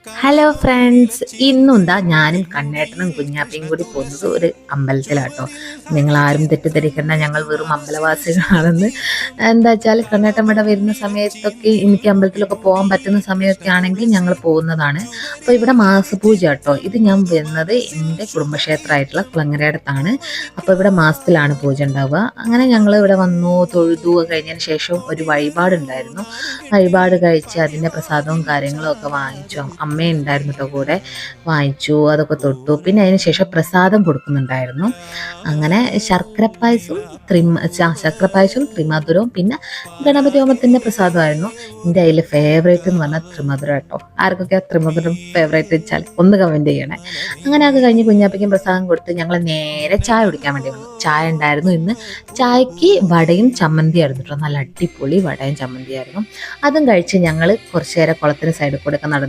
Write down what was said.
Hello friends, ഇന്നുണ്ടാ ഞാനും കണ്ണേട്ടനും കുഞ്ഞാപ്പിയും കൂടി പോകുന്നത് ഒരു അമ്പലത്തിലാട്ടോ. നിങ്ങളാരും തെറ്റിദ്ധരിക്കേണ്ട, ഞങ്ങൾ വെറും അമ്പലവാസികളാണെന്ന്. എന്താ വെച്ചാൽ കണ്ണേട്ടൻ ഇവിടെ വരുന്ന സമയത്തൊക്കെ എനിക്ക് അമ്പലത്തിലൊക്കെ പോകാൻ പറ്റുന്ന സമയമൊക്കെ ആണെങ്കിൽ ഞങ്ങൾ പോകുന്നതാണ്. അപ്പോൾ ഇവിടെ മാസപൂജ കേട്ടോ. ഇത് ഞാൻ വരുന്നത് എൻ്റെ കുടുംബക്ഷേത്രമായിട്ടുള്ള കുളങ്ങരയടത്താണ്. അപ്പോൾ ഇവിടെ മാസത്തിലാണ് പൂജ ഉണ്ടാവുക. അങ്ങനെ ഞങ്ങൾ ഇവിടെ വന്നു, തൊഴുതു കഴിഞ്ഞതിന് ശേഷം ഒരു വഴിപാടുണ്ടായിരുന്നു. വഴിപാട് കഴിച്ച് അതിൻ്റെ പ്രസാദവും കാര്യങ്ങളും ഒക്കെ വാങ്ങിച്ചു. അമ്മയുണ്ടായിരുന്നു കേട്ടോ കൂടെ, വാങ്ങിച്ചു, അതൊക്കെ തൊട്ടു. പിന്നെ അതിന് ശേഷം പ്രസാദം കൊടുക്കുന്നുണ്ടായിരുന്നു. അങ്ങനെ ശർക്കരപ്പായസവും ത്രിമധുരവും പിന്നെ ഗണപതി ഹോമത്തിൻ്റെ പ്രസാദമായിരുന്നു. എൻ്റെ അതിൽ ഫേവറേറ്റ് എന്ന് പറഞ്ഞാൽ ത്രിമധുരം കേട്ടോ. ആർക്കൊക്കെ ത്രിമധുരം ഫേവറേറ്റ് വെച്ചാൽ ഒന്ന് കമൻറ്റ് ചെയ്യണേ. അങ്ങനെ അത് കഴിഞ്ഞ് കുഞ്ഞാപ്പിക്കും പ്രസാദം കൊടുത്ത് ഞങ്ങൾ നേരെ ചായ കുടിക്കാൻ വേണ്ടി വന്നു. ചായ ഉണ്ടായിരുന്നു ഇന്ന്. ചായക്ക് വടയും ചമ്മന്തിയായിരുന്നു കേട്ടോ. നല്ല അടിപൊളി വടയും ചമ്മന്തിയായിരുന്നു. അതും കഴിച്ച് ഞങ്ങൾ കുറച്ച് നേരം കുളത്തിന് സൈഡിൽ കൂടെ ഒക്കെ നടന്നു.